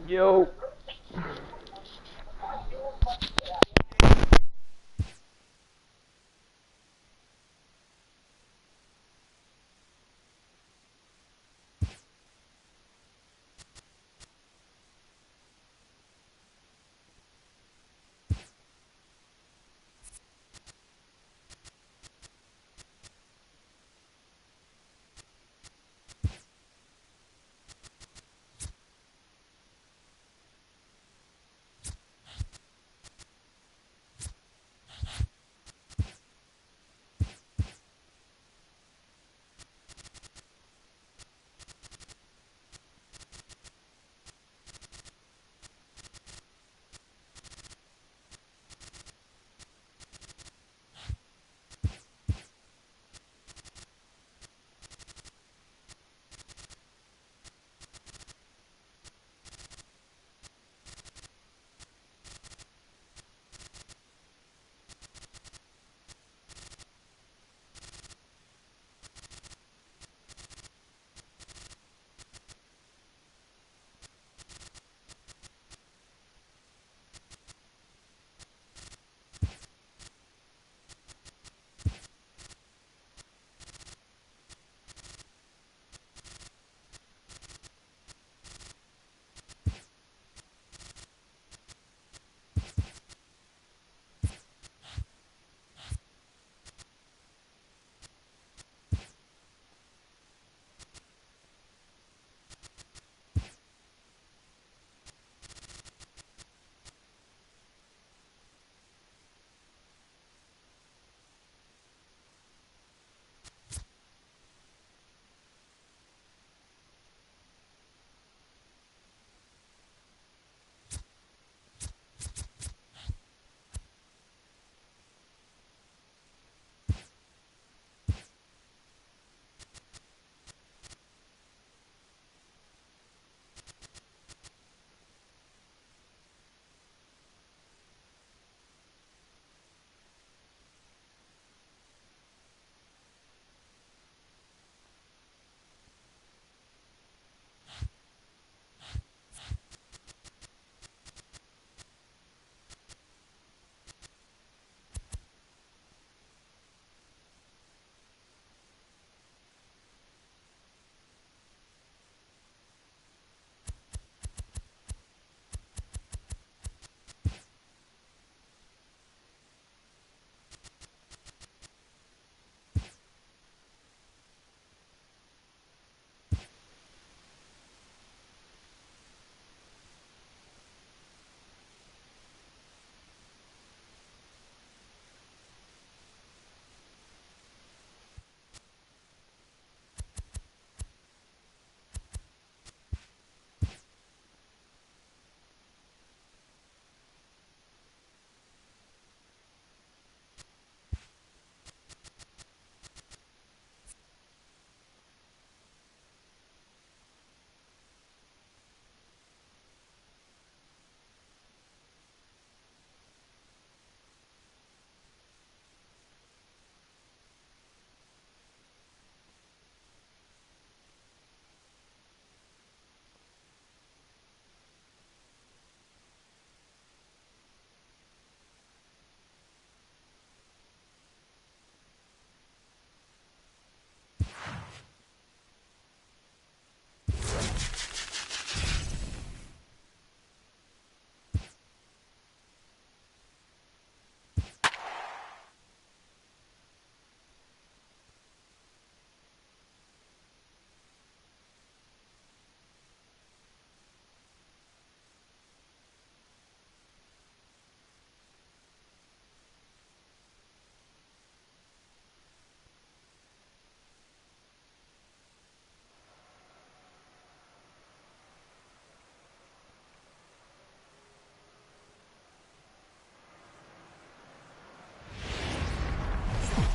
Yo.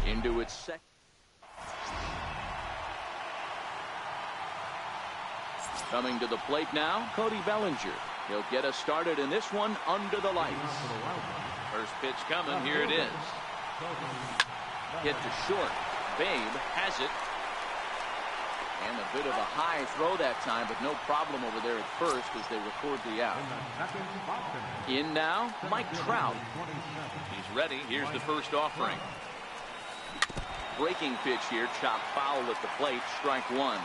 Into its second. Coming to the plate now, Cody Bellinger. He'll get us started in this one under the lights. First pitch coming. Here it is. Hit to short. Babe has it. And a bit of a high throw that time, but no problem over there at first as they record the out. In now, Mike Trout. He's ready. Here's the first offering. Breaking pitch here, chopped foul at the plate, strike one.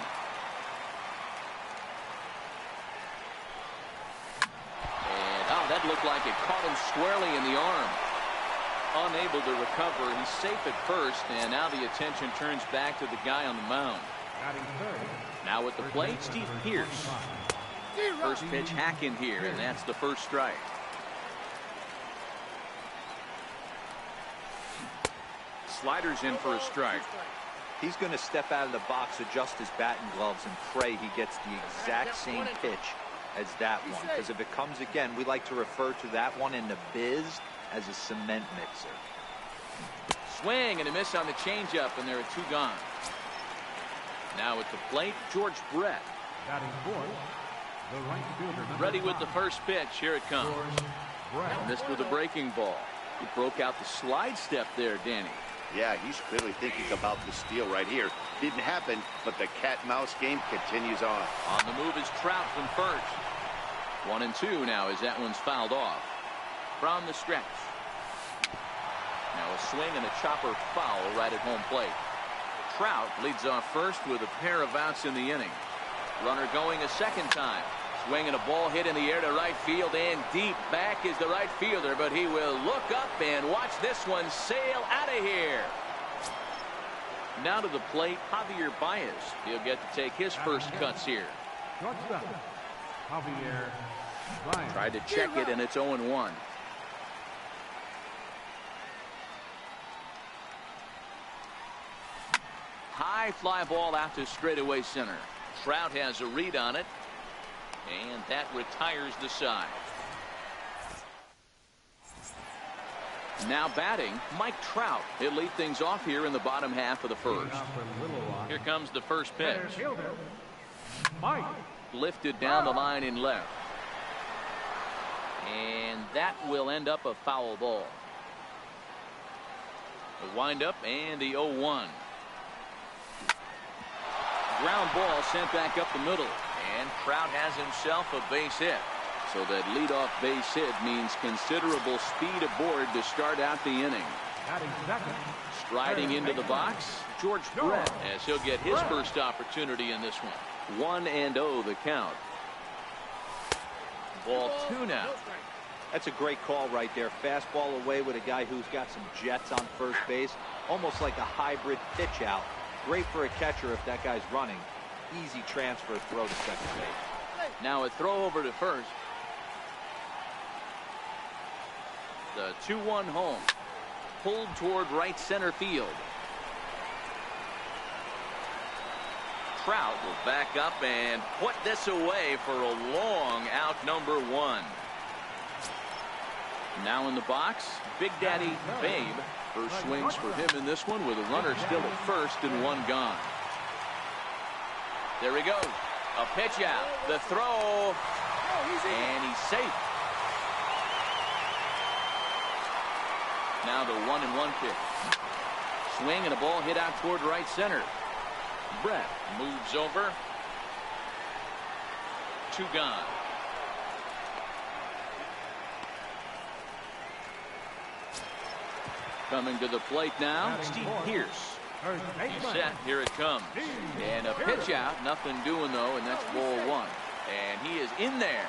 And that looked like it caught him squarely in the arm. Unable to recover. He's safe at first, and now the attention turns back to the guy on the mound. Now at the plate, Steve Pearce. First pitch hack in here, and that's the first strike. Sliders in for a strike. He's going to step out of the box, adjust his bat and gloves, and pray he gets the exact same pitch as that one. Because if it comes again, we like to refer to that one in the biz as a cement mixer. Swing and a miss on the changeup, and there are two gone. Now at the plate, George Brett. Ready with the first pitch. Here it comes. Missed with a breaking ball. He broke out the slide step there, Danny. Yeah, he's clearly thinking about the steal right here. Didn't happen, but the cat-mouse game continues on. On the move is Trout from first. 1-2 now as that one's fouled off. From the stretch. Now a swing and a chopper foul right at home plate. Trout leads off first with a pair of outs in the inning. Runner going a second time. Swing and a ball hit in the air to right field, and deep back is the right fielder, but he will look up and watch this one sail out of here. Now to the plate, Javier Baez. He'll get to take his first cuts here. Tried to check it, and it's 0-1. High fly ball out to straightaway center. Trout has a read on it, and that retires the side. Now batting, Mike Trout. He'll lead things off here in the bottom half of the first. Here comes the first pitch. Lifted down the line in left. And that will end up a foul ball. The windup and the 0-1. Ground ball sent back up the middle. And Trout has himself a base hit. So that leadoff base hit means considerable speed aboard to start out the inning. Striding into the box, George Brett, as he'll get his first opportunity in this one. 1-0 the count. Ball 2 now. That's a great call right there. Fastball away with a guy who's got some jets on first base. Almost like a hybrid pitch out. Great for a catcher if that guy's running. Easy transfer throw to second base. Now a throw over to first. The 2-1 home. Pulled toward right center field. Trout will back up and put this away for a long out, number 1. Now in the box, Big Daddy Babe. First swings for him in this one with a runner still at first and 1 gone. There he goes. A pitch out. The throw. And he's safe. Now the 1-1 pitch. Swing and a ball hit out toward right center. Brett moves over. 2 gone. Coming to the plate now, Steve Pearce. He's set. Here it comes. And a pitch out. Nothing doing, though, and that's ball 1. And he is in there.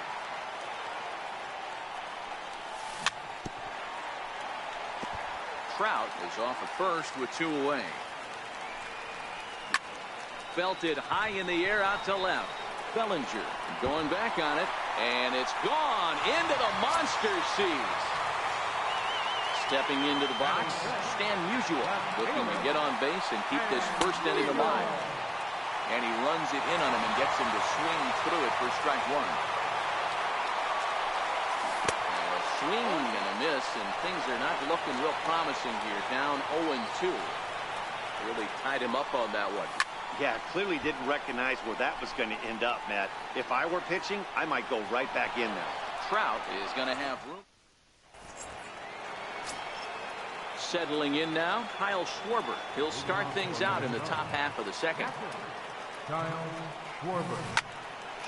Trout is off at first with 2 away. Belted high in the air out to left. Bellinger going back on it, and it's gone into the monster seats. Stepping into the box, Stan Musial looking to get on base and keep this first inning alive. And he runs it in on him and gets him to swing through it for strike 1. A swing and a miss, and things are not looking real promising here. Down 0-2. Really tied him up on that one. Yeah, clearly didn't recognize where that was going to end up, Matt. If I were pitching, I might go right back in there. Trout is going to have room. Settling in now, Kyle Schwarber. He'll start things out in the top half of the second. Kyle Schwarber.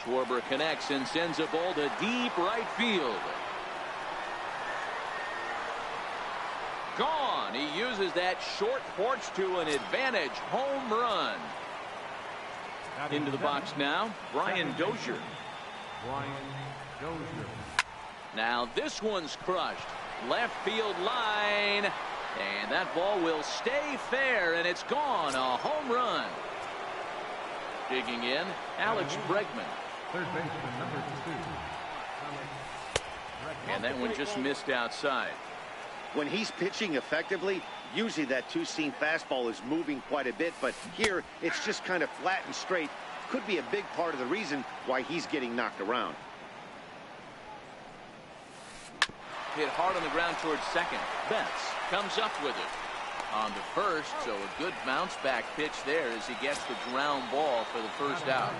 Schwarber connects and sends a ball to deep right field. Gone. He uses that short porch to an advantage home run. Into the box now, Brian Dozier. Brian Dozier. Now this one's crushed. Left field line. And that ball will stay fair, and it's gone. A home run. Digging in, Alex Bregman. Third baseman, number 2. And that one just missed outside. When he's pitching effectively, usually that two-seam fastball is moving quite a bit, but here it's just kind of flat and straight. Could be a big part of the reason why he's getting knocked around. Hit hard on the ground towards second. Betts comes up with it. On to first, so a good bounce back pitch there as he gets the ground ball for the first out.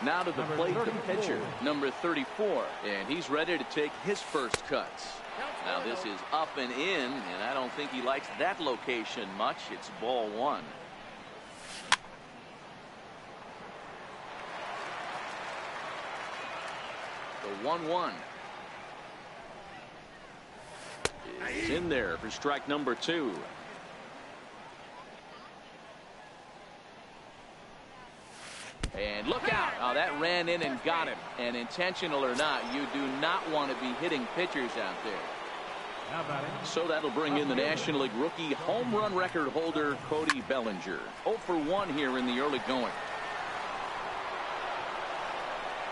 Now to the plate, the pitcher, number 34, and he's ready to take his first cuts. Now this is up and in, and I don't think he likes that location much. It's ball one. The 1-1. It's in there for strike number 2. And look out. Oh, that ran in and got him. And intentional or not, you do not want to be hitting pitchers out there. So that'll bring in the National League rookie home run record holder, Cody Bellinger. 0 for 1 here in the early going.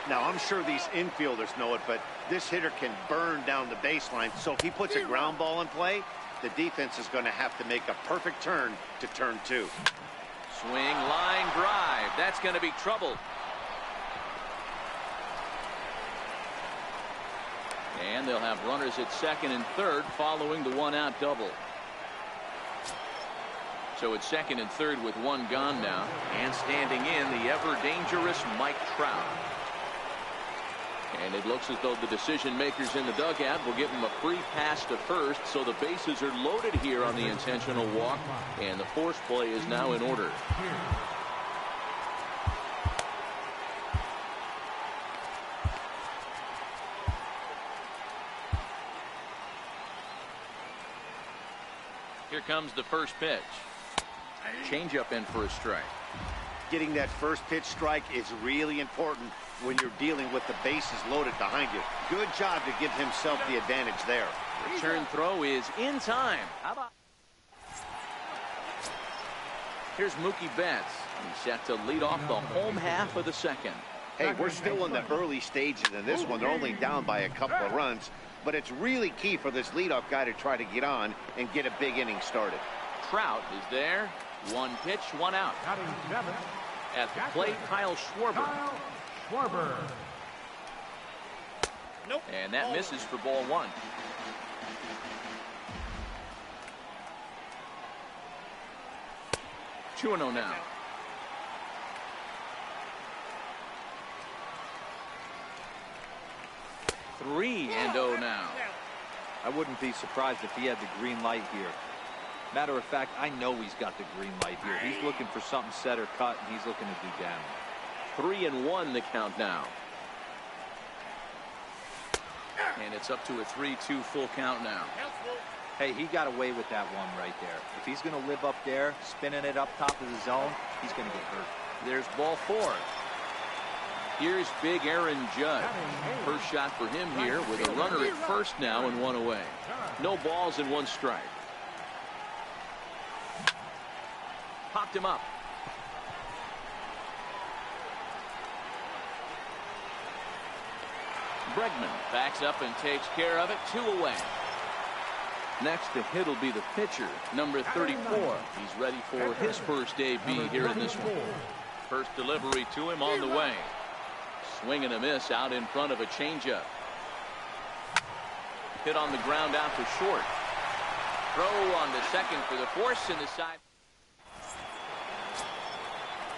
Now, I'm sure these infielders know it, but this hitter can burn down the baseline. So if he puts a ground ball in play, the defense is going to have to make a perfect turn to turn 2. Swing, line drive. That's going to be trouble. And they'll have runners at second and third following the one-out double. So it's second and third with one gone now. And standing in, the ever-dangerous Mike Trout. And it looks as though the decision makers in the dugout will give him a free pass to first, so the bases are loaded here on the intentional walk, and the force play is now in order. Here comes the first pitch. Changeup in for a strike. Getting that first pitch strike is really important when you're dealing with the bases loaded behind you. Good job to give himself the advantage there. Return throw is in time. How about? Here's Mookie Betts. He's set to lead off the home half of the second. Hey, we're still in the early stages in this one. They're only down by a couple of runs, but it's really key for this leadoff guy to try to get on and get a big inning started. Trout is there. One pitch, one out. At the plate, Kyle Schwarber. Nope. And that misses for ball one. Two and 0 now. Three and 0 now. I wouldn't be surprised if he had the green light here. Matter of fact, I know he's got the green light here. He's looking for something set or cut, and he's looking to do damage. 3-1 the count now. And it's up to a 3-2 full count now. Hey, he got away with that one right there. If he's going to live up there, spinning it up top of the zone, he's going to get hurt. There's ball 4. Here's big Aaron Judge. First shot for him here with a runner at first now and one away. No balls and one strike. Popped him up. Bregman backs up and takes care of it. 2 away. Next to hit will be the pitcher, number 34. He's ready for his first AB here in this one. First delivery to him on the way. Swing and a miss out in front of a changeup. Hit on the ground out to short. Throw on the second for the force in the side.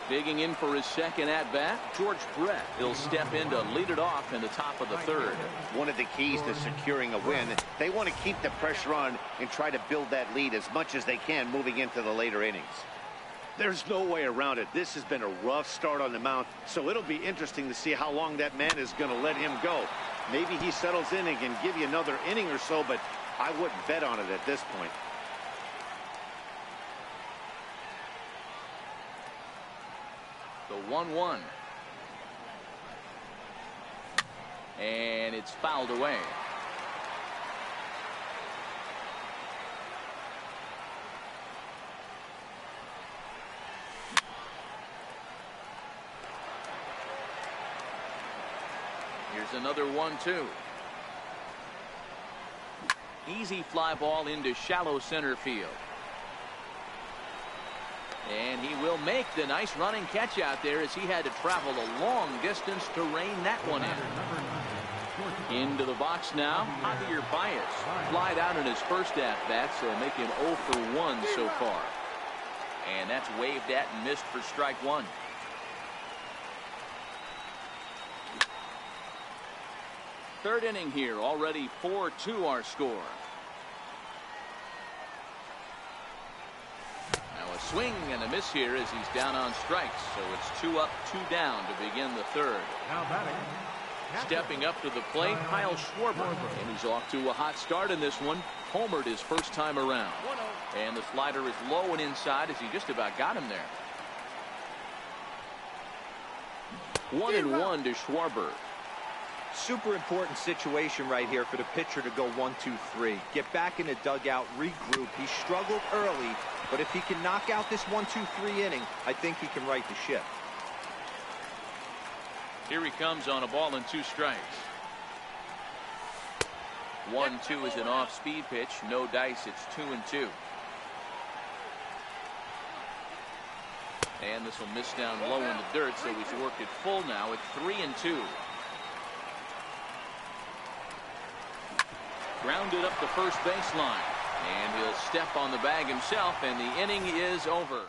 Digging in for his second at-bat, George Brett. He'll step in to lead it off in the top of the third. One of the keys to securing a win, they want to keep the pressure on and try to build that lead as much as they can moving into the later innings. There's no way around it. This has been a rough start on the mound, so it'll be interesting to see how long that man is going to let him go. Maybe he settles in and can give you another inning or so, but I wouldn't bet on it at this point. The 1-1. And it's fouled away. Here's another 1-2. Easy fly ball into shallow center field. And he will make the nice running catch out there as he had to travel a long distance to rein that one in. Into the box now, Javier Baez. Flied out in his first at-bat, so make him 0 for 1 so far. And that's waved at and missed for strike one. Third inning here, already 4-2 our score. Now a swing and a miss here as he's down on strikes, so it's 2 up, 2 down to begin the third. Now batting. Stepping up to the plate, Kyle Schwarber, and he's off to a hot start in this one. Homered his first time around, and the slider is low and inside as he just about got him there. 1-1 to Schwarber. Super important situation right here for the pitcher to go 1-2-3. Get back in the dugout, regroup. He struggled early, but if he can knock out this 1-2-3 inning, I think he can right the ship. Here he comes on a ball and 2 strikes. 1-2 is an off-speed pitch. No dice. It's 2-2. And this will miss down low in the dirt, so he's worked it full now at 3-2. Grounded up the first baseline, and he'll step on the bag himself, and the inning is over.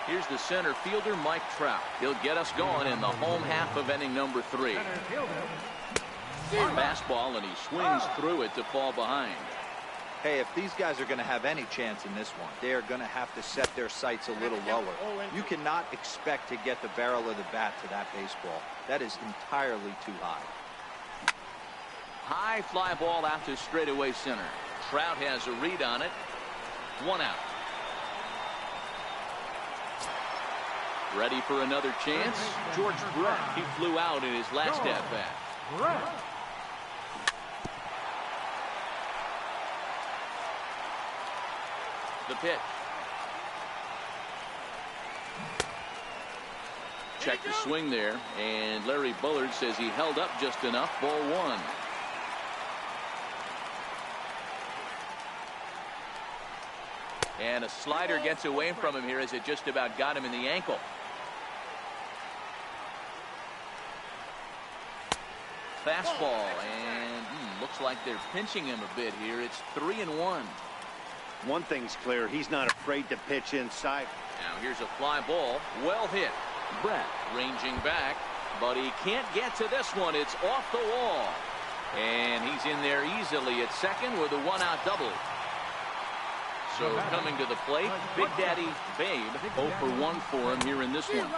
Here's the center fielder, Mike Trout. He'll get us going in the home half of inning number 3. Fastball, and he swings through it to fall behind. Hey, if these guys are going to have any chance in this one, they are going to have to set their sights a little lower. You cannot expect to get the barrel of the bat to that baseball. That is entirely too high. High fly ball out to straightaway center. Trout has a read on it. 1 out. Ready for another chance? George Brett. He flew out in his last at-bat. The pitch. Check the swing there, and Larry Bullard says he held up just enough. Ball 1. And a slider gets away from him here as it just about got him in the ankle. Fastball, and looks like they're pinching him a bit here. It's 3-1. One thing's clear, he's not afraid to pitch inside. Now here's a fly ball, well hit. Brett ranging back, but he can't get to this one. It's off the wall, and he's in there easily at second with a 1-out double. So coming to the plate, Big Daddy Babe, 0 for 1 for him here in this one.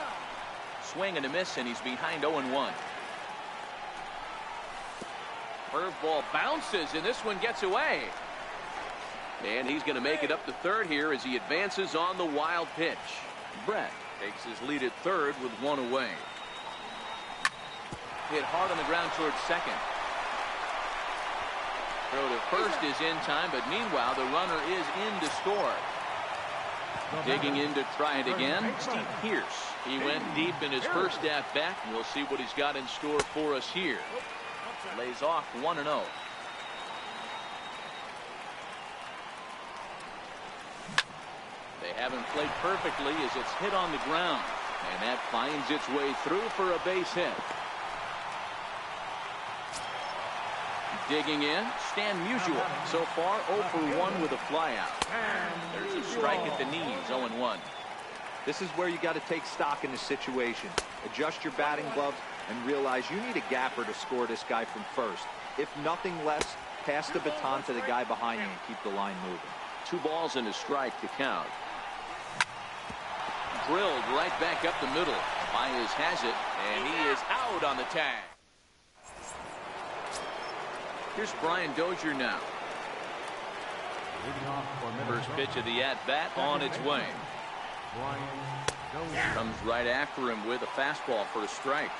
Swing and a miss, and he's behind 0-1. Curveball bounces, and this one gets away. And he's going to make it up to third here as he advances on the wild pitch. Brett takes his lead at third with 1 away. Hit hard on the ground towards second. Throw to first is in time, but meanwhile the runner is in to score. Digging in to try it again, Steve Pearce. He went deep in his first at-bat, and we'll see what he's got in store for us here. Lays off 1-0. They haven't played perfectly as it's hit on the ground, and that finds its way through for a base hit. Digging in, Stan Musial. So far 0 for 1 with a flyout. There's a strike at the knees, 0-1. This is where you got to take stock in the situation. Adjust your batting gloves and realize you need a gapper to score this guy from first. If nothing less, pass the baton to the guy behind you and keep the line moving. 2 balls and a strike to count. Drilled right back up the middle. Baez has it, and he is out on the tag. Here's Brian Dozier now. First pitch of the at-bat on its way. Comes right after him with a fastball for a strike.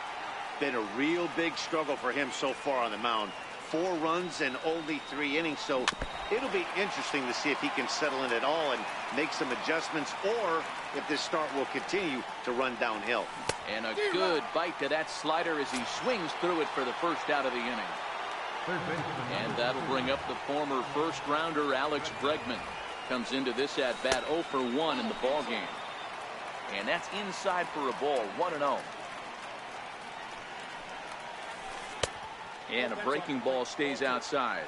Been a real big struggle for him so far on the mound. 4 runs and only 3 innings, so it'll be interesting to see if he can settle in at all and make some adjustments, or if this start will continue to run downhill. And a good bite to that slider as he swings through it for the first out of the inning. And that'll bring up the former first-rounder Alex Bregman. Comes into this at-bat 0 for 1 in the ballgame. And that's inside for a ball, 1-0. And a breaking ball stays outside.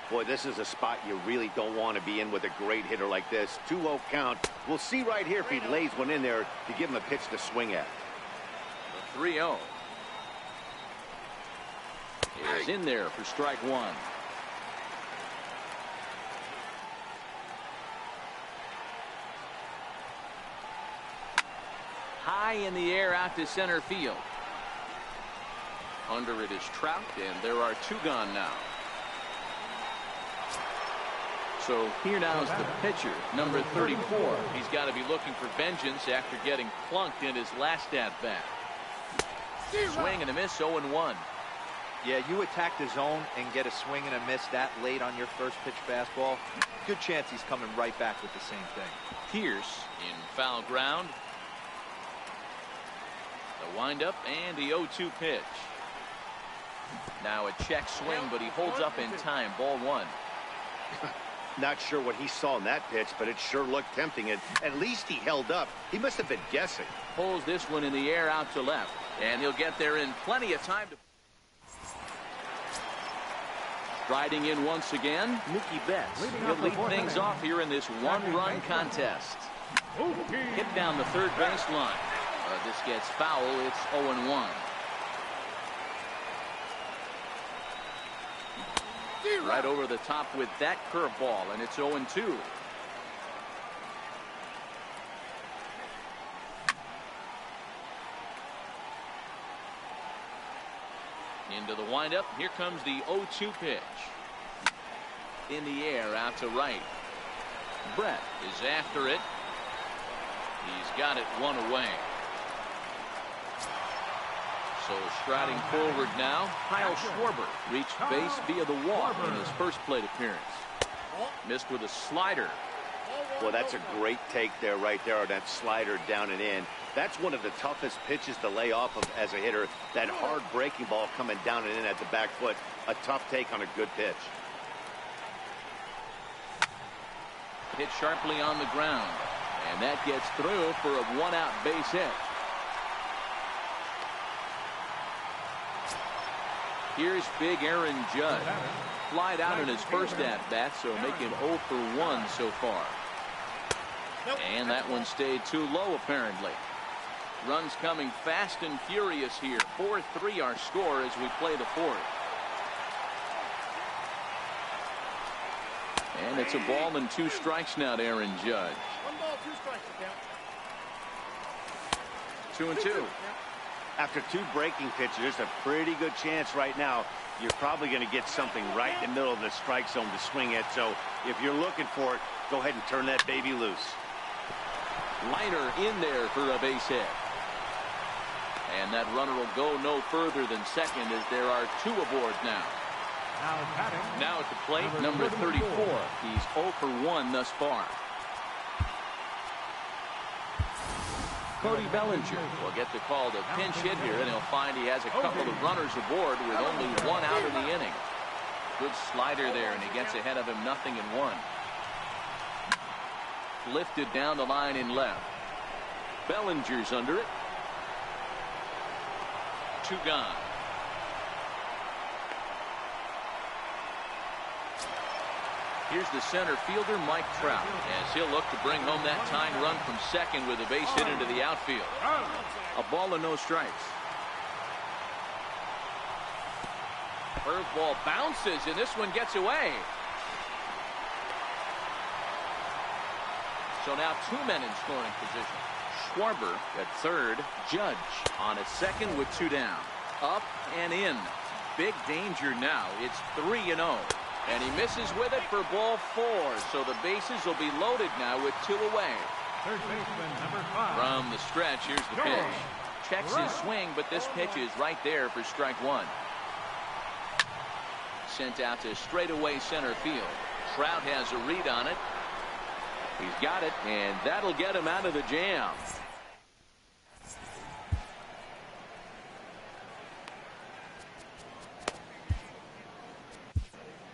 Boy, this is a spot you really don't want to be in with a great hitter like this. 2-0 count. We'll see right here if he lays one in there to give him a pitch to swing at. The 3-0 is in there for strike 1. High in the air out to center field. Under it is Trout, and there are 2 gone now. So here now is the pitcher, number 34. He's got to be looking for vengeance after getting plunked in his last at-bat. Swing and a miss, 0-1. Yeah, you attack the zone and get a swing and a miss that late on your first pitch fastball. Good chance he's coming right back with the same thing. Pierce in foul ground. The windup and the 0-2 pitch. Now a check swing, but he holds up in time. Ball 1. Not sure what he saw in that pitch, but it sure looked tempting. And at least he held up. He must have been guessing. Pulls this one in the air out to left, and he'll get there in plenty of time. Striding in once again, Mookie Betts. He'll lead things off here in this 1-run contest. Hit down the third baseline. This gets foul. It's 0-1. Right over the top with that curveball, and it's 0-2. Into the windup. Here comes the 0-2 pitch. In the air out to right. Brett is after it. He's got it 1 away. So striding forward now, Kyle Schwarber reached base via the walk in his first plate appearance. Missed with a slider. Well, that's a great take there, right there, on that slider down and in. That's one of the toughest pitches to lay off of as a hitter. That hard breaking ball coming down and in at the back foot. A tough take on a good pitch. Hit sharply on the ground. And that gets through for a 1-out base hit. Here's big Aaron Judge. Flied out in his first at-bat, so making 0 for 1 so far. And that one stayed too low, apparently. Runs coming fast and furious here. 4-3 our score as we play the 4th. And it's a ball and 2 strikes now to Aaron Judge. 1 ball, 2 strikes. 2-2. After 2 breaking pitches, there's a pretty good chance right now you're probably going to get something right in the middle of the strike zone to swing at. So if you're looking for it, go ahead and turn that baby loose. Liner in there for a base hit. And that runner will go no further than second as there are 2 aboard now. Now at the plate, number 34. He's 0 for 1 thus far. Cody Bellinger will get the call to pinch hit here, and he'll find he has a couple of runners aboard with only 1 out in the inning. Good slider there, and he gets ahead of him 0-1. Lifted down the line in left. Bellinger's under it. 2 gone. Here's the center fielder, Mike Trout, as he'll look to bring home that tying run from second with a base hit into the outfield. A ball and no strikes. Curveball bounces, and this one gets away. So now 2 men in scoring position. Schwarber at third. Judge on at second with 2 down. Up and in. Big danger now. It's 3-0. And he misses with it for ball 4. So the bases will be loaded now with 2 away. Third baseman, number 5. From the stretch, here's the pitch. Checks his swing, but this pitch is right there for strike 1. Sent out to straightaway center field. Trout has a read on it. He's got it, and that'll get him out of the jam.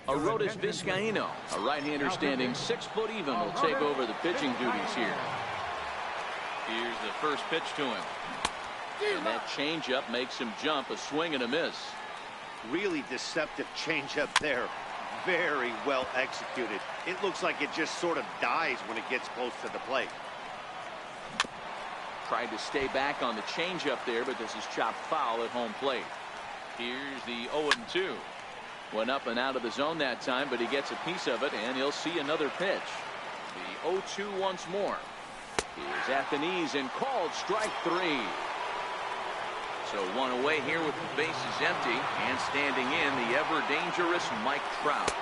Arodys Vizcaino, a right-hander standing 6 foot even, will take over the pitching duties here. Here's the first pitch to him. And that changeup makes him jump, a swing and a miss. Really deceptive changeup there. Very well executed. It looks like it just sort of dies when it gets close to the plate. Tried to stay back on the changeup there, but this is chopped foul at home plate. Here's the 0-2. Went up and out of the zone that time, but he gets a piece of it, and he'll see another pitch. The 0-2 once more. He's at the knees and called strike 3. So 1 away here with the bases empty, and standing in the ever-dangerous Mike Trout.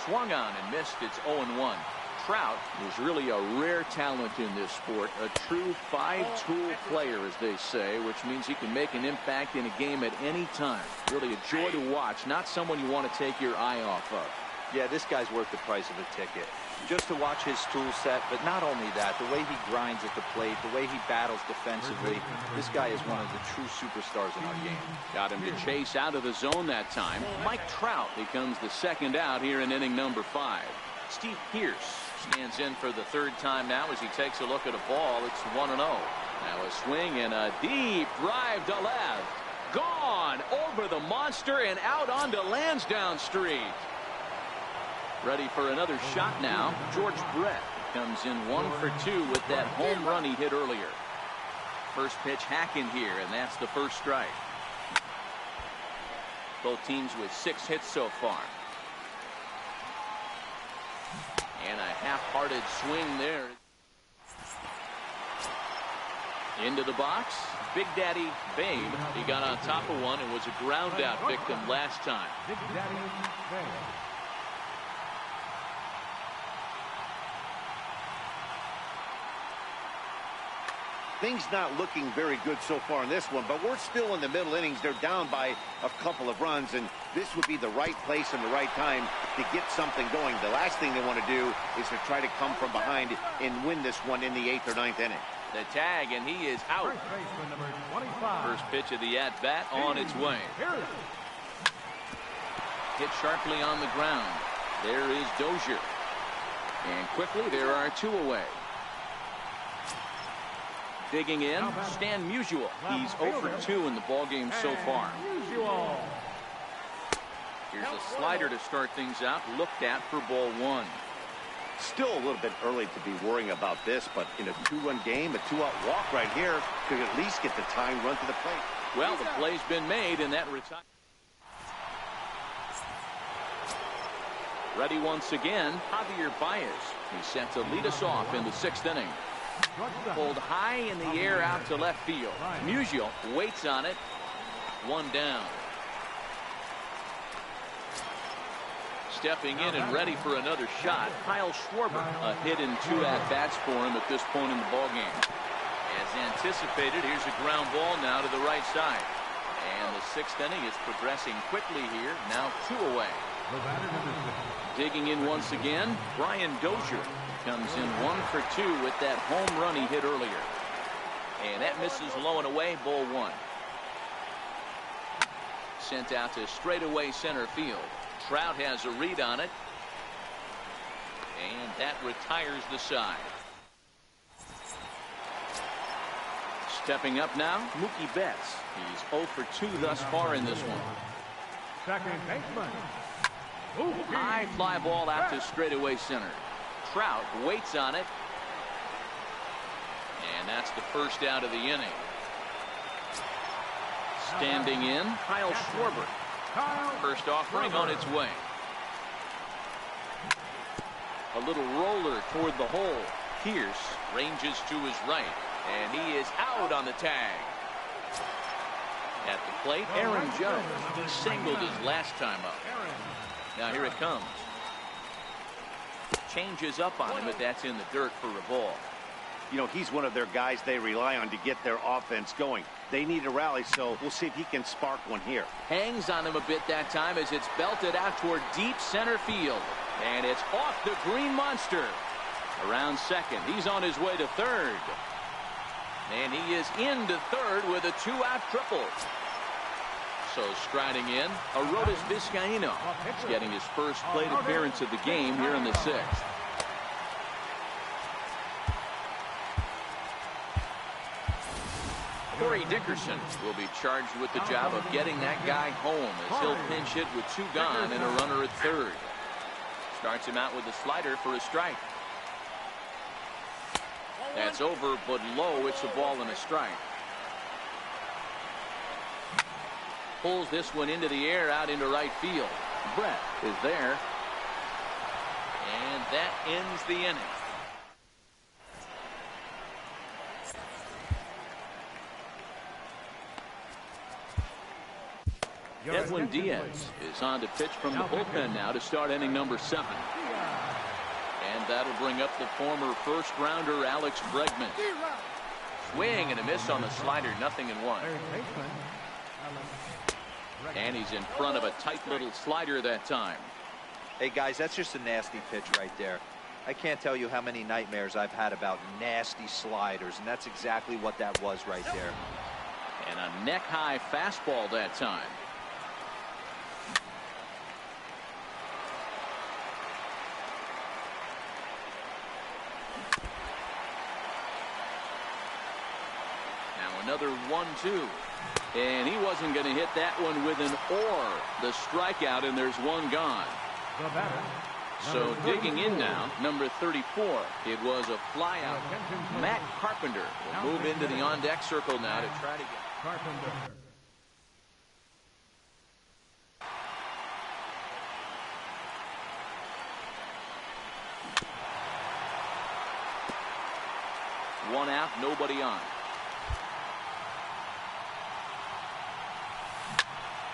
Swung on and missed. It's 0-1. Trout is really a rare talent in this sport, a true 5-tool player, as they say, which means he can make an impact in a game at any time. Really a joy to watch, not someone you want to take your eye off of. Yeah, this guy's worth the price of a ticket. Just to watch his tool set, but not only that, the way he grinds at the plate, the way he battles defensively, this guy is one of the true superstars in our game. Got him to chase out of the zone that time. Mike Trout becomes the second out here in inning number 5. Steve Pearce stands in for the 3rd time now as he takes a look at a ball. It's 1-0. Now a swing and a deep drive to left. Gone over the monster and out onto Lansdowne Street. Ready for another shot now. George Brett comes in 1 for 2 with that home run he hit earlier. First pitch hacking here, and that's the first strike. Both teams with 6 hits so far. And a half-hearted swing there. Into the box. Big Daddy Babe. He got on top of one and was a ground out victim last time. Big Daddy Babe. Things not looking very good so far in this one, but we're still in the middle innings. They're down by a couple of runs, and this would be the right place and the right time to get something going. The last thing they want to do is to try to come from behind and win this one in the 8th or 9th inning. The tag, and he is out. First baseman, number 25. First pitch of the at-bat on its way. Hit sharply on the ground. There is Dozier. And quickly, there are 2 away. Digging in, Stan Musial. He's 0 for 2 in the ballgame so far. Here's a slider to start things out. Looked at for ball 1. Still a little bit early to be worrying about this, but in a 2-run game, a 2-out walk right here could at least get the tying run to the plate. Well, the play's been made, and that retires. Ready once again, Javier Baez. He's set to lead us off in the 6th inning. Pulled high in the air out to left field. Musial waits on it. 1 down. Stepping in and ready for another shot, Kyle Schwarber. A hit in 2 at-bats for him at this point in the ballgame. As anticipated, here's a ground ball now to the right side. And the 6th inning is progressing quickly here. Now 2 away. Digging in once again, Brian Dozier. Comes in 1 for 2 with that home run he hit earlier. And that misses low and away, ball 1. Sent out to straightaway center field. Trout has a read on it. And that retires the side. Stepping up now, Mookie Betts. He's 0 for 2 thus far in this one. Second baseman. High fly ball out to straightaway center. Trout waits on it. And that's the first out of the inning. Standing in, Kyle Schwarber. First offering on its way. A little roller toward the hole. Pierce ranges to his right, and he is out on the tag. At the plate, Aaron Judge. He singled his last time up. Now here it comes. Changes up on him, but that's in the dirt for a ball. You know, he's one of their guys they rely on to get their offense going. They need a rally, so we'll see if he can spark one here. Hangs on him a bit that time as it's belted out toward deep center field. And it's off the Green Monster. Around second. He's on his way to third. And he is into third with a two-out triple. So striding in, Arodys Vizcaino. He's getting his first plate appearance of the game here in the sixth. Corey Dickerson will be charged with the job of getting that guy home as he'll pinch hit with two gone and a runner at third. Starts him out with a slider for a strike. That's over, but low. It's a ball and a strike. Pulls this one into the air out into right field. Brett is there. And that ends the inning. Edwin Diaz is on to pitch from the bullpen now to start inning number 7. And that'll bring up the former first-rounder Alex Bregman. Swing and a miss on the slider, 0-1. And he's in front of a tight little slider that time. Hey, guys, that's just a nasty pitch right there. I can't tell you how many nightmares I've had about nasty sliders, and that's exactly what that was right there. And a neck-high fastball that time. Another 1-2. And he wasn't going to hit that one with an or. The strikeout, and there's one gone. So digging in now, number 34. It was a flyout. Matt Carpenter will move into the on-deck circle now to try to get. Carpenter. One out, nobody on.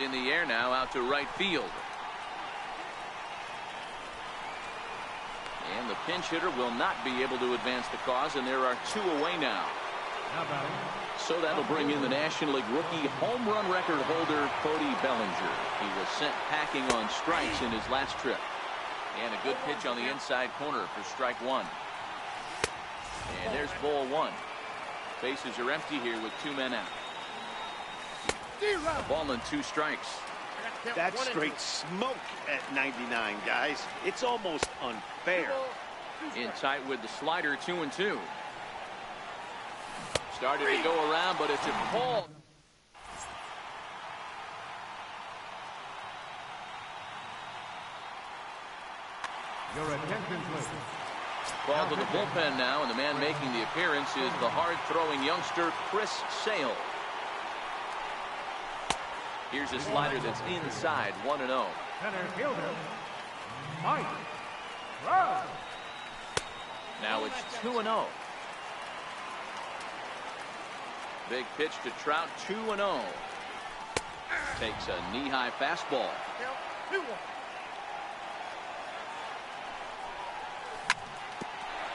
In the air now, out to right field. And the pinch hitter will not be able to advance the cause, and there are 2 away now. So that'll bring in the National League rookie home run record holder, Cody Bellinger. He was sent packing on strikes in his last trip. And a good pitch on the inside corner for strike 1. And there's ball 1. Bases are empty here with 2 men out. A ball and 2 strikes. That's straight smoke at 99, guys. It's almost unfair. In tight with the slider, 2-2. Started to go around, but it's a call. Your attention, please. Ball to the bullpen now, and the man making the appearance is the hard-throwing youngster Chris Sale. Here's a slider that's inside, 1-0. Center fielder, Mike Trout. Now it's 2-0. Big pitch to Trout, 2-0. Takes a knee-high fastball.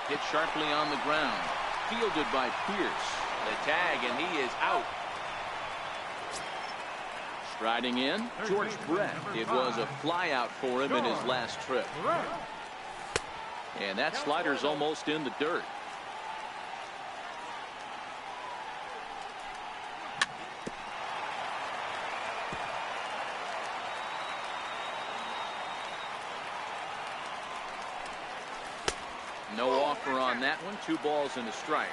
Hit sharply on the ground. Fielded by Pierce. The tag, and he is out. Striding in, George Brett. It was a flyout for him in his last trip. And that slider's almost in the dirt. No offer on that one. 2 balls and a strike.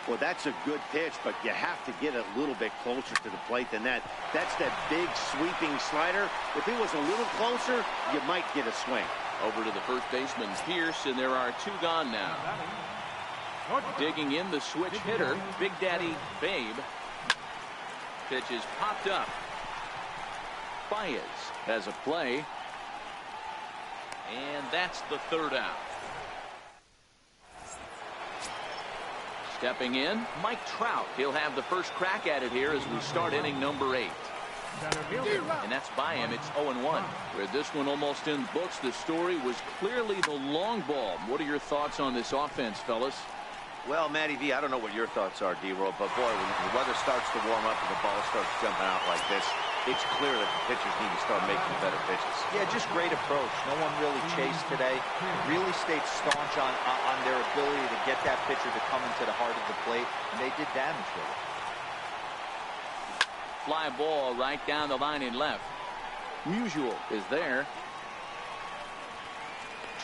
Well, that's a good pitch, but you have to get a little bit closer to the plate than that. That's that big sweeping slider. If he was a little closer, you might get a swing. Over to the first baseman, Pierce, and there are 2 gone now. Digging in the switch hitter, Big Daddy Babe. Pitch is popped up. Baez has a play. And that's the 3rd out. Stepping in, Mike Trout. He'll have the first crack at it here as we start inning number 8. Center fielder. And that's by him. It's 0-1. With this one almost in books, the story was clearly the long ball. What are your thoughts on this offense, fellas? Well, Matty V, I don't know what your thoughts are, D-Roll, but boy, when the weather starts to warm up and the ball starts jumping out like this, it's clear that the pitchers need to start making better pitches. Yeah, just great approach. No one really chased today. Really stayed staunch on their ability to get that pitcher to come into the heart of the plate, and they did damage with it. Fly ball right down the line in left. Musial is there.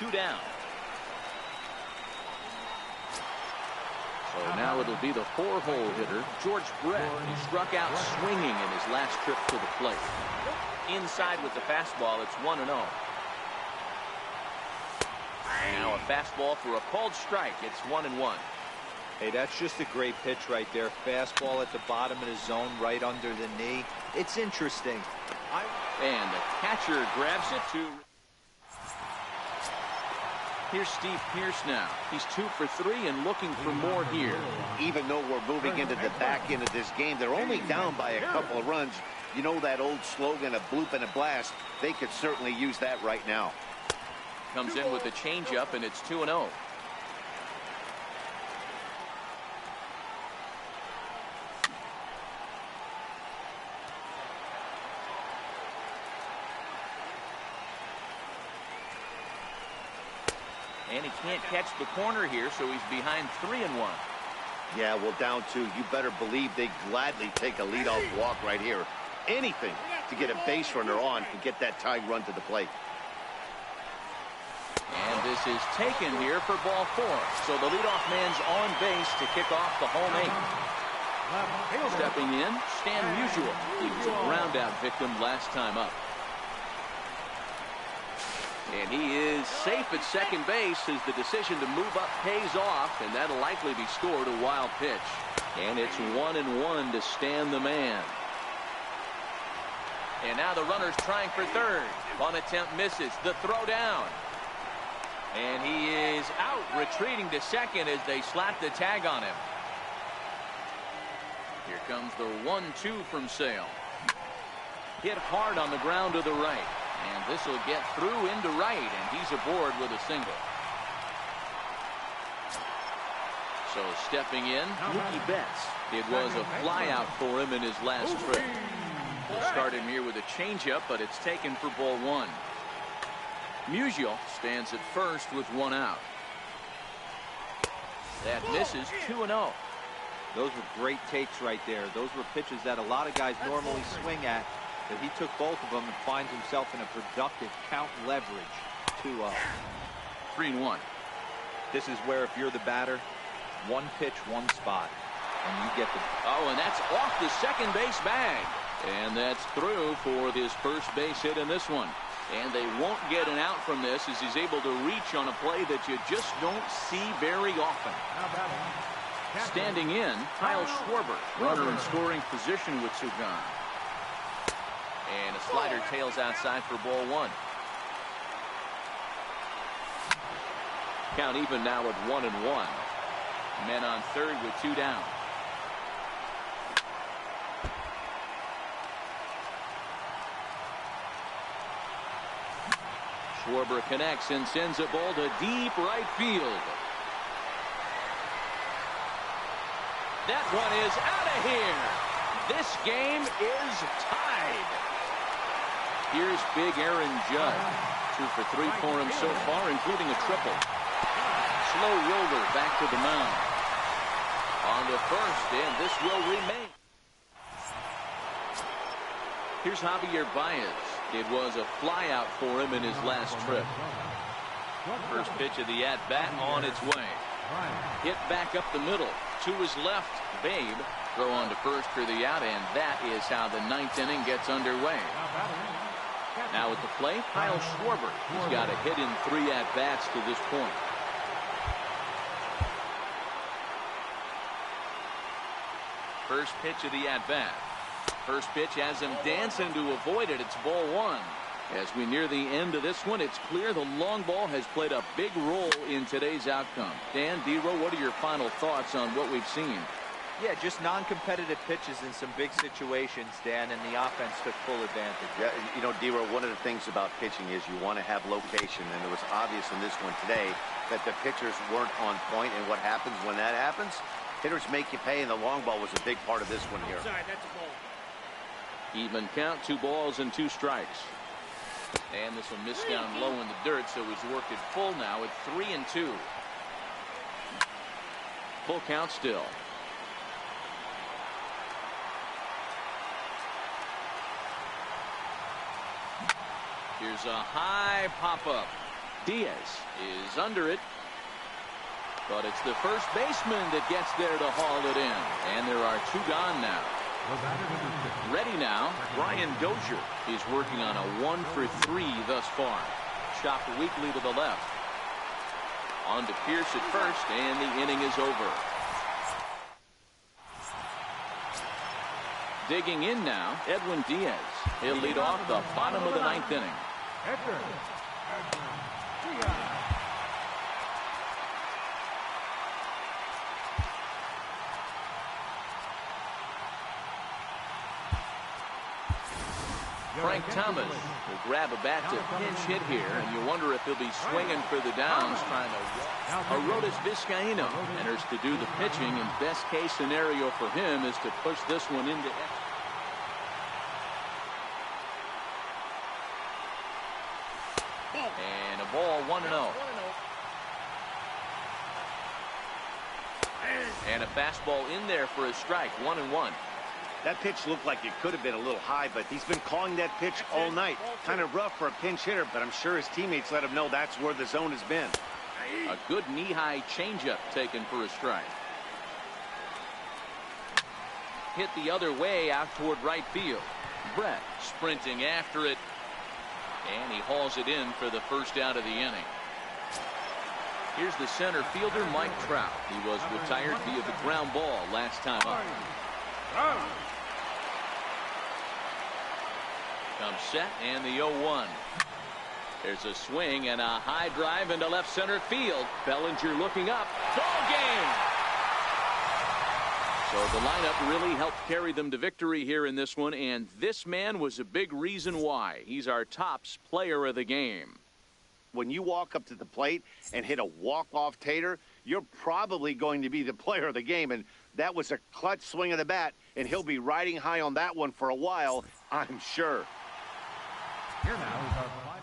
2 down. So now it'll be the 4-hole hitter, George Brett. He struck out swinging in his last trip to the plate. Inside with the fastball, it's 1-0. Now a fastball for a called strike. It's 1-1. Hey, that's just a great pitch right there. Fastball at the bottom of the zone, right under the knee. It's interesting. And the catcher grabs it to... Here's Steve Pearce now. He's 2 for 3 and looking for more here. Even though we're moving into the back end of this game, they're only down by a couple of runs. You know that old slogan, a bloop and a blast? They could certainly use that right now. Comes in with a changeup, and it's 2-0. And he can't catch the corner here, so he's behind 3-1. Yeah, well, down 2. You better believe they gladly take a leadoff walk right here. Anything to get a base runner on and get that tied run to the plate. And this is taken here for ball 4. So the leadoff man's on base to kick off the home 8. Stepping in, Stan Musial. He was a ground out victim last time up. And he is safe at second base as the decision to move up pays off, and that'll likely be scored a wild pitch. And it's 1-1 to Stan the man. And now the runner's trying for third. One attempt misses. The throw down. And he is out, retreating to second as they slap the tag on him. Here comes the 1-2 from Sale. Hit hard on the ground to the right. And this will get through into right, and he's aboard with a single. So stepping in, Mookie Betts. It was a flyout for him in his last trip. We'll start him here with a changeup, but it's taken for ball 1. Musial stands at first with 1 out. That misses. 2-0. Those were great takes right there. Those were pitches that a lot of guys normally swing at. But he took both of them and finds himself in a productive count leverage. 2-0. 3-1. This is where if you're the batter, 1 pitch, 1 spot, and you get the... Oh, and that's off the second base bag. And that's through for his first base hit in this one. And they won't get an out from this as he's able to reach on a play that you just don't see very often. Standing in, Kyle Schwarber, runner in scoring position with Sugan. And a slider tails outside for ball 1. Count even now at 1-1. Men on third with 2 down. Schwarber connects and sends a ball to deep right field. That one is out of here. This game is tied. Here's big Aaron Judd. 2 for 3 for him so far, including a triple. Slow roller back to the mound. On the first, and this will remain. Here's Javier Baez. It was a flyout for him in his last trip. First pitch of the at-bat on its way. Hit back up the middle. To his left, Babe. Throw on to first for the out, and that is how the 9th inning gets underway. Now at the plate, Kyle Schwarber. He's got a hit in 3 at-bats to this point. First pitch of the at-bat. First pitch has him dancing to avoid it. It's ball 1. As we near the end of this one, it's clear the long ball has played a big role in today's outcome. Dan, Dero, what are your final thoughts on what we've seen? Yeah, just non-competitive pitches in some big situations, Dan, and the offense took full advantage. Yeah, you know, Dero, one of the things about pitching is you want to have location, and it was obvious in this one today that the pitchers weren't on point, and what happens when that happens? Hitters make you pay, and the long ball was a big part of this one here. That's a ball. Even count, 2 balls and 2 strikes. And this will miss down low in the dirt, so he's worked it full now at 3-2. Full count still. Here's a high pop-up. Diaz is under it. But it's the first baseman that gets there to haul it in. And there are 2 gone now. Ready now, Brian Dozier. He's working on a 1-for-3 thus far. Chopped weakly to the left. On to Pierce at first, and the inning is over. Digging in now, Edwin Diaz. He'll lead off the bottom of the 9th inning. Edgar Diaz. Frank Thomas will grab a bat to pinch hit here, and you wonder if he'll be swinging for the downs, trying to. Arodys Vizcaíno enters to do the pitching, and best case scenario for him is to push this one into. And a ball, 1-0. And a fastball in there for a strike, 1-1. That pitch looked like it could have been a little high, but he's been calling that pitch all night. Kind of rough for a pinch hitter, but I'm sure his teammates let him know that's where the zone has been. A good knee-high changeup taken for a strike. Hit the other way out toward right field. Brett sprinting after it. And he hauls it in for the first out of the inning. Here's the center fielder, Mike Trout. He was retired via the ground ball last time up. Comes set, and the 0-1. There's a swing and a high drive into left center field. Bellinger looking up. Ball game! So the lineup really helped carry them to victory here in this one, and this man was a big reason why. He's our tops player of the game. When you walk up to the plate and hit a walk-off tater, you're probably going to be the player of the game, and that was a clutch swing of the bat, and he'll be riding high on that one for a while, I'm sure. Here now is our final.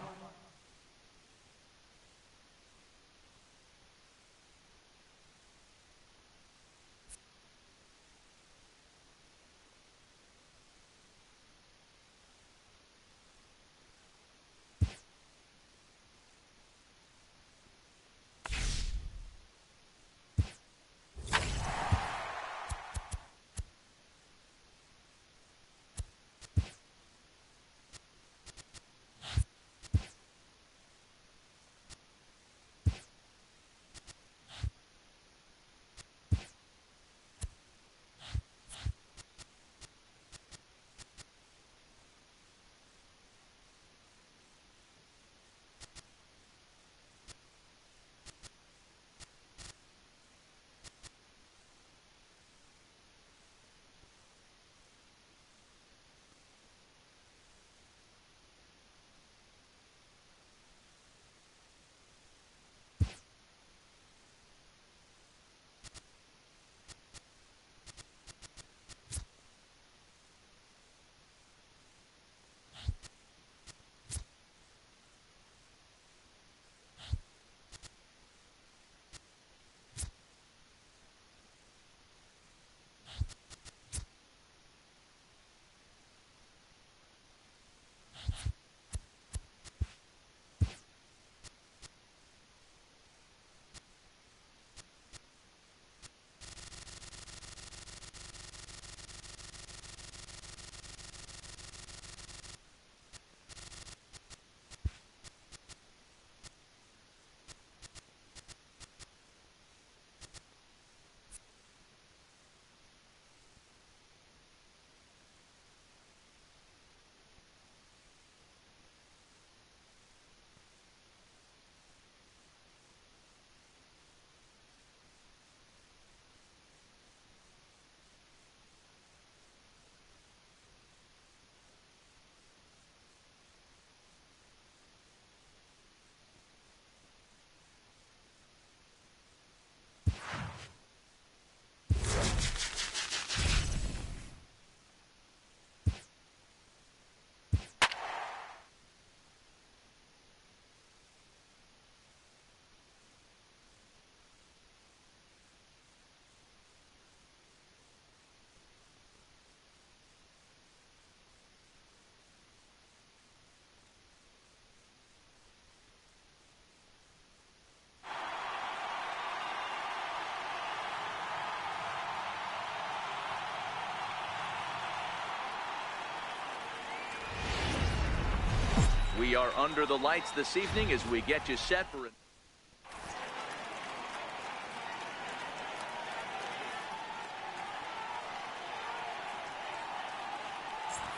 We are under the lights this evening as we get you set for it.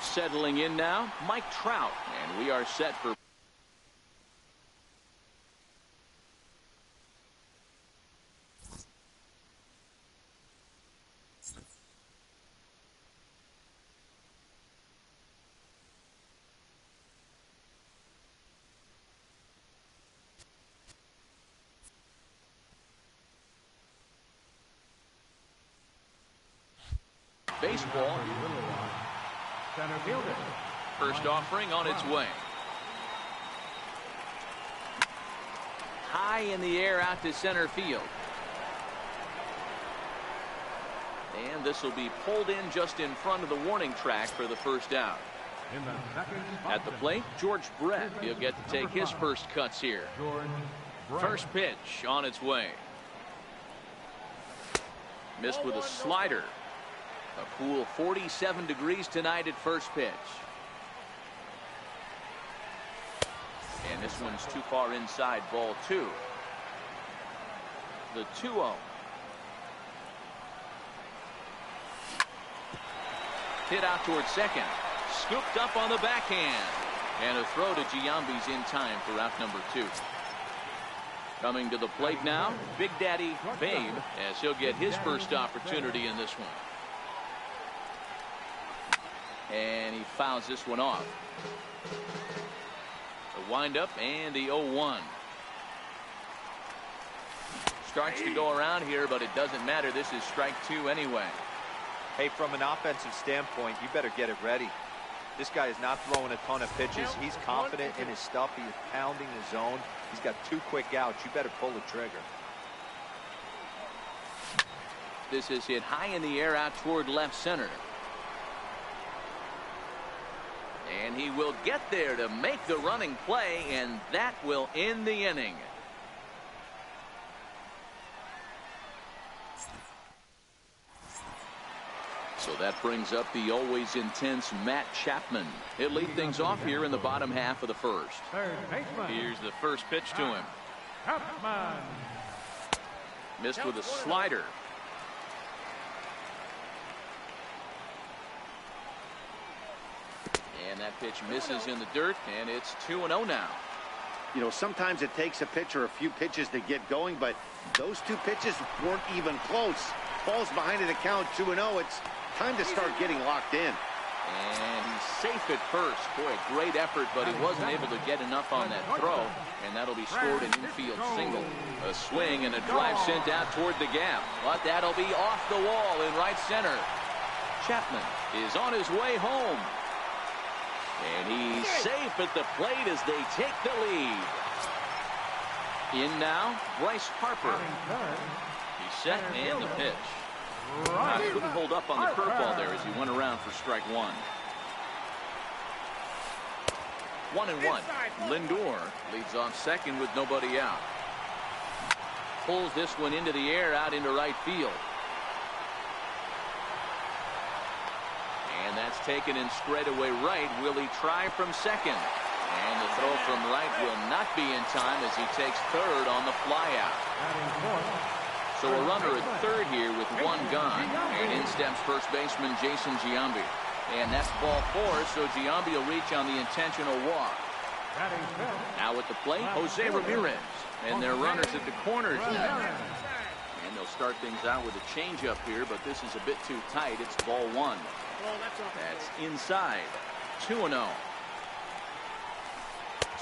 Settling in now, Mike Trout, and we are set for baseball. Center fielder. First offering on its way. High in the air out to center field. And this will be pulled in just in front of the warning track for the first out. In the second spot, At the plate, George Brett. He'll get to take his first cuts here. George Brett. First pitch on its way. Missed with a slider. A cool 47 degrees tonight at first pitch. And this one's too far inside, ball 2. The 2-0. Hit out towards second. Scooped up on the backhand. And a throw to Giambi's in time for out number 2. Coming to the plate now, Big Daddy Babe, as he'll get his first opportunity in this one. And he fouls this one off. The windup and the 0-1. Starts to go around here, but it doesn't matter. This is strike 2 anyway. Hey, from an offensive standpoint, you better get it ready. This guy is not throwing a ton of pitches. He's confident in his stuff. He is pounding the zone. He's got 2 quick outs. You better pull the trigger. This is hit high in the air out toward left center. And he will get there to make the running play, and that will end the inning. So that brings up the always intense Matt Chapman. He'll lead things off here in the bottom half of the first. Third baseman. Here's the first pitch to him. Chapman. Missed with a slider. And that pitch misses in the dirt, and it's 2-0 now. You know, sometimes it takes a pitcher a few pitches to get going, but those 2 pitches weren't even close. Falls behind in the count, 2-0. It's time to start getting locked in. And he's safe at first. Boy, a great effort, but he wasn't able to get enough on that throw, and that'll be scored an infield single. A swing and a drive sent out toward the gap, but that'll be off the wall in right center. Chapman is on his way home. And he's safe at the plate as they take the lead. In now, Bryce Harper. He's set and the pitch. Couldn't hold up on the curveball there as he went around for strike 1. 1-1. Lindor leads off second with nobody out. Pulls this one into the air out into right field. And that's taken in straightaway right. Will he try from second? And the throw from right will not be in time as he takes third on the flyout. So a runner at third here with 1 gone. And in steps first baseman Jason Giambi. And that's ball 4, so Giambi will reach on the intentional walk. Now at the plate, Jose Ramirez. And their runners at the corners. And they'll start things out with a changeup here, but this is a bit too tight. It's ball 1. That's inside. 2-0.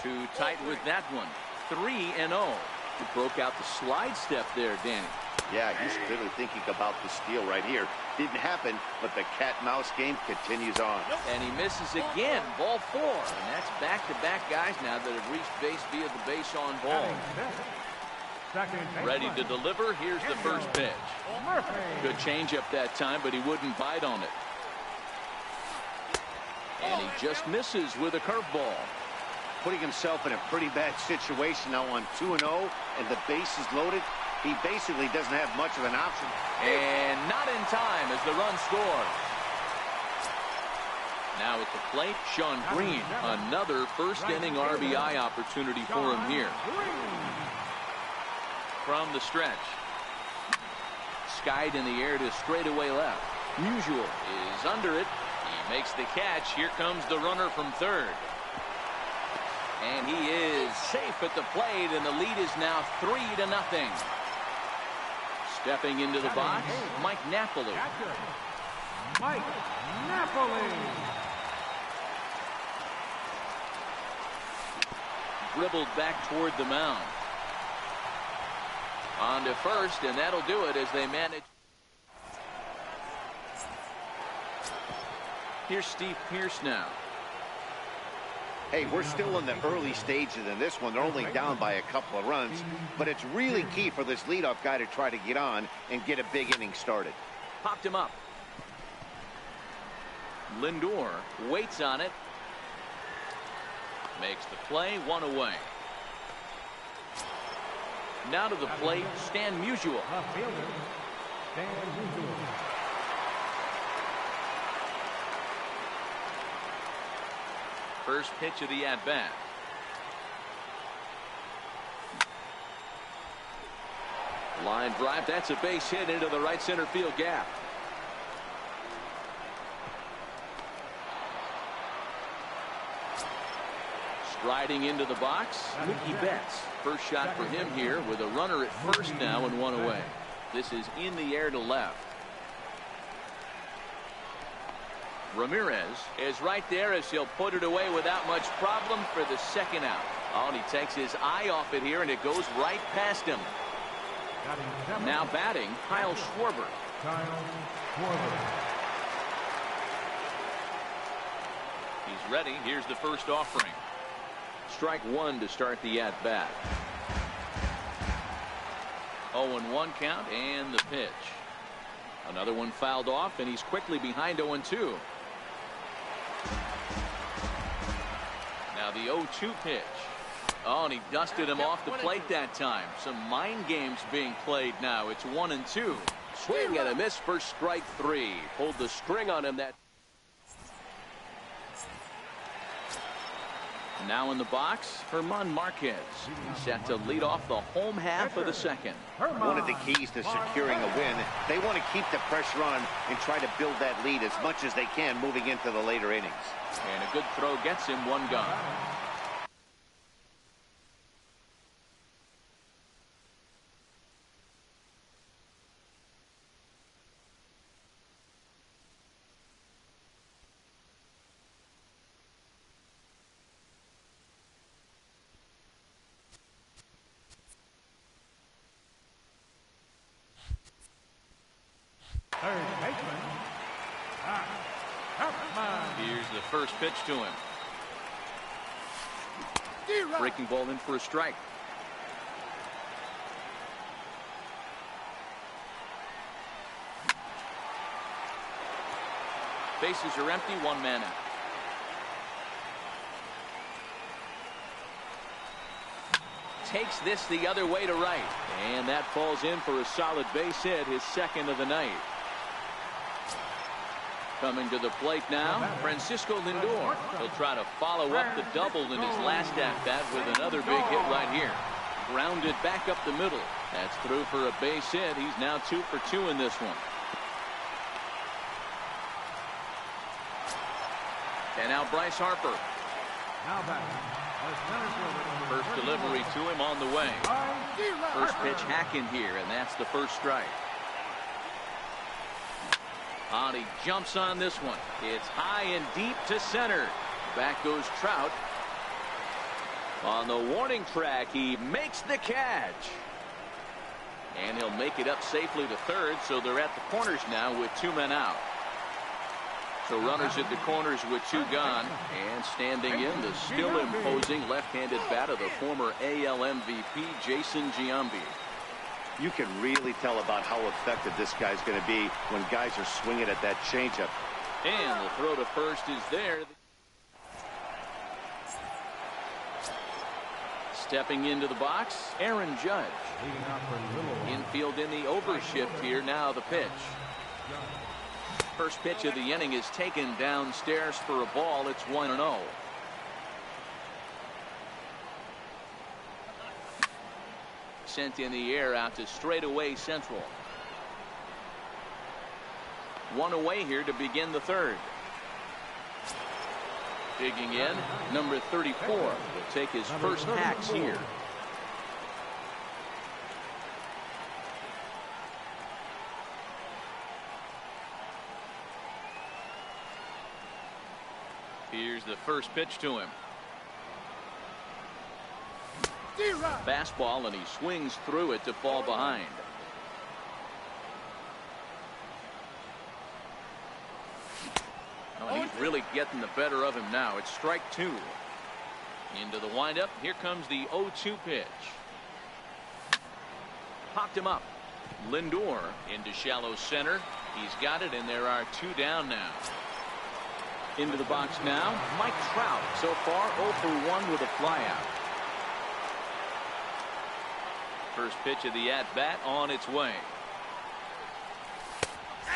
Too tight with that one. 3-0. He broke out the slide step there, Danny. Yeah, he's clearly thinking about the steal right here. Didn't happen, but the cat-mouse game continues on. And he misses again. Ball 4. And that's back-to-back guys now that have reached base via the base on ball. Ready to deliver. Here's the first pitch. Good changeup that time, but he wouldn't bite on it. And he just misses with a curveball. Putting himself in a pretty bad situation now on 2-0, and the base is loaded. He basically doesn't have much of an option. And not in time as the run scores. Now at the plate, Shawn Green. Another first-inning RBI opportunity for him here. From the stretch. Skied in the air to straightaway left. Musial is under it. He makes the catch. Here comes the runner from third. And he is safe at the plate, and the lead is now 3-0. Stepping into the box, Mike Napoli. Mike Napoli. Dribbled back toward the mound. On to first, and that'll do it as they manage. Here's Steve Pearce now. Hey, we're still in the early stages in this one. They're only down by a couple of runs, but it's really key for this leadoff guy to try to get on and get a big inning started. Popped him up. Lindor waits on it. Makes the play, 1 away. Now to the plate, Stan Musial. First pitch of the at-bat. Line drive. That's a base hit into the right center field gap. Striding into the box, Mookie Betts. First shot for him here with a runner at first now and 1 away. This is in the air to left. Ramirez is right there as he'll put it away without much problem for the second out. Oh, and he takes his eye off it here, and it goes right past him. Now batting, Kyle Schwarber. He's ready. Here's the first offering. Strike 1 to start the at-bat. 0-1 count and the pitch. Another one fouled off, and he's quickly behind 0-2. Now the 0-2 pitch. Oh, and he dusted him off the plate that time. Some mind games being played now. It's 1-2. Swing and a miss for strike 3. Pulled the string on him. That. Now in the box, German Marquez. He's set to lead off the home half of the second. One of the keys to securing a win, they want to keep the pressure on and try to build that lead as much as they can moving into the later innings. And a good throw gets him 1 gone. Third baseman, Chapman. Here's the first pitch to him. Breaking ball in for a strike. Bases are empty, 1 man out. Takes this the other way to right, and that falls in for a solid base hit, his second of the night. Coming to the plate now, Francisco Lindor. He'll try to follow up the double in his last at-bat with another big hit right here. Grounded back up the middle. That's through for a base hit. He's now 2 for 2 in this one. And now Bryce Harper. First delivery to him on the way. First pitch hacking here, and that's the first strike. And he jumps on this one. It's high and deep to center. Back goes Trout. On the warning track, he makes the catch. And he'll make it up safely to third, so they're at the corners now with 2 men out. So runners at the corners with 2 gone, and standing in the still imposing left-handed bat of the former AL MVP, Jason Giambi. You can really tell about how effective this guy's going to be when guys are swinging at that changeup. And the throw to first is there. Stepping into the box, Aaron Judge. Infield in the overshift here. Now the pitch. First pitch of the inning is taken downstairs for a ball. It's 1-0. Sent in the air out to straightaway central. One away here to begin the third. Digging in, number 34 will take his first hacks here. Here's the first pitch to him. Fastball, and he swings through it to fall behind. Oh, he's really getting the better of him now. It's strike two. Into the windup. Here comes the 0-2 pitch. Popped him up. Lindor into shallow center. He's got it, and there are two down now. Into the box now, Mike Trout. So far 0 for 1 with a flyout. First pitch of the at-bat on its way.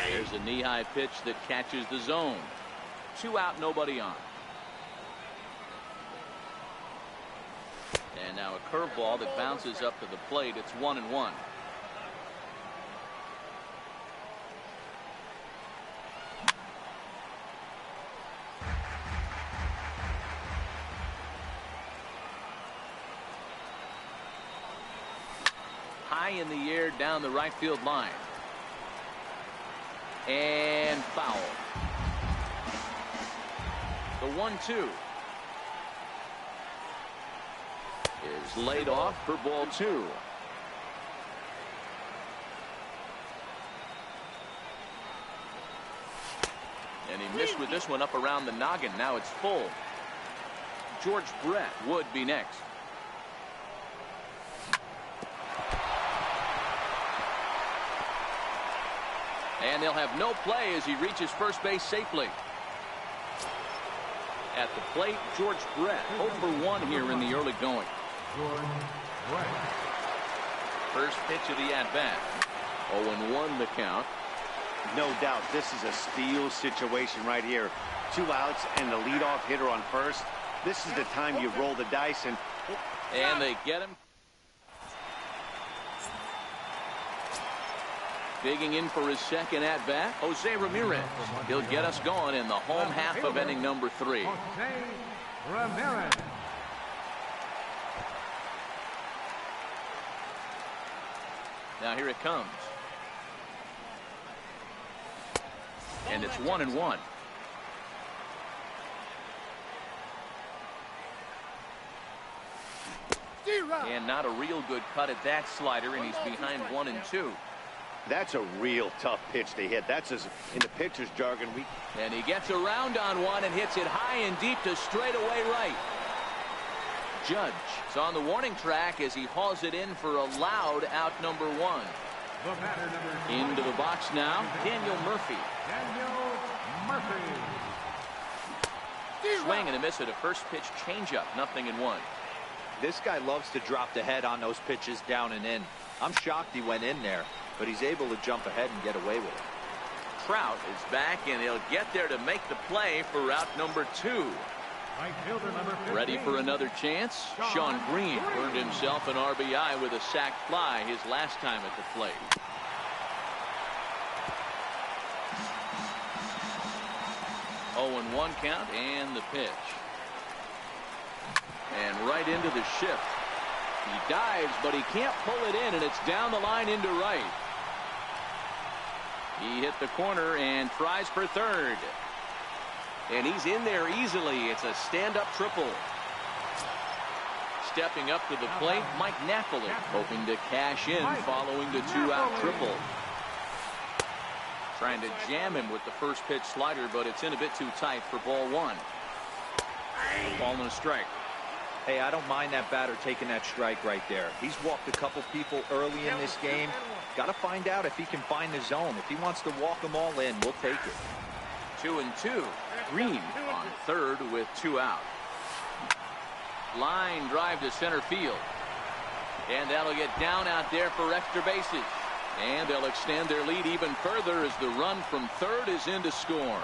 There's a knee-high pitch that catches the zone. 2 out, nobody on. And now a curveball that bounces up to the plate. It's 1-1. High in the air down the right field line. And foul. The 1-2 is laid off for ball 2. And he missed with this one up around the noggin. Now it's full. George Brett would be next. And they'll have no play as he reaches first base safely. At the plate, George Brett, 0 for 1 here in the early going. First pitch of the at-bat. 0-1 the count. No doubt this is a steal situation right here. 2 outs and the leadoff hitter on first. This is the time you roll the dice, and they get him. Digging in for his second at-bat, Jose Ramirez. He'll get us going in the home half of inning number 3. Jose Ramirez. Now here it comes. And it's 1-1. And not a real good cut at that slider, and he's behind 1-2. that's a real tough pitch to hit. That's as in the pitcher's jargon. And he gets around on one and hits it high and deep to straightaway right. Judge is on the warning track as he hauls it in for a loud out number 1. Into the box now, Daniel Murphy. Swing and a miss at a first pitch changeup, 0-1. This guy loves to drop the head on those pitches down and in. I'm shocked he went in there, but he's able to jump ahead and get away with it. Trout is back, and he'll get there to make the play for route number 2. Ready for another chance? Sean Green earned himself an RBI with a sac fly his last time at the plate. Oh, 0-1 count and the pitch. And right into the shift. He dives, but he can't pull it in, and it's down the line into right. He hit the corner and tries for third. And he's in there easily. It's a stand-up triple. Stepping up to the plate, Mike Napoli, hoping to cash in following the 2-out triple. Trying to jam him with the first pitch slider, but it's in a bit too tight for ball 1. Ball and a strike. Hey, I don't mind that batter taking that strike right there. He's walked a couple people early in this game. Got to find out if he can find the zone. If he wants to walk them all in, we'll take it. 2-2. Green on third with 2 out. Line drive to center field. And that'll get down out there for extra bases. And they'll extend their lead even further as the run from third is in to score.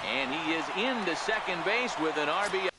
And he is into second base with an RBI.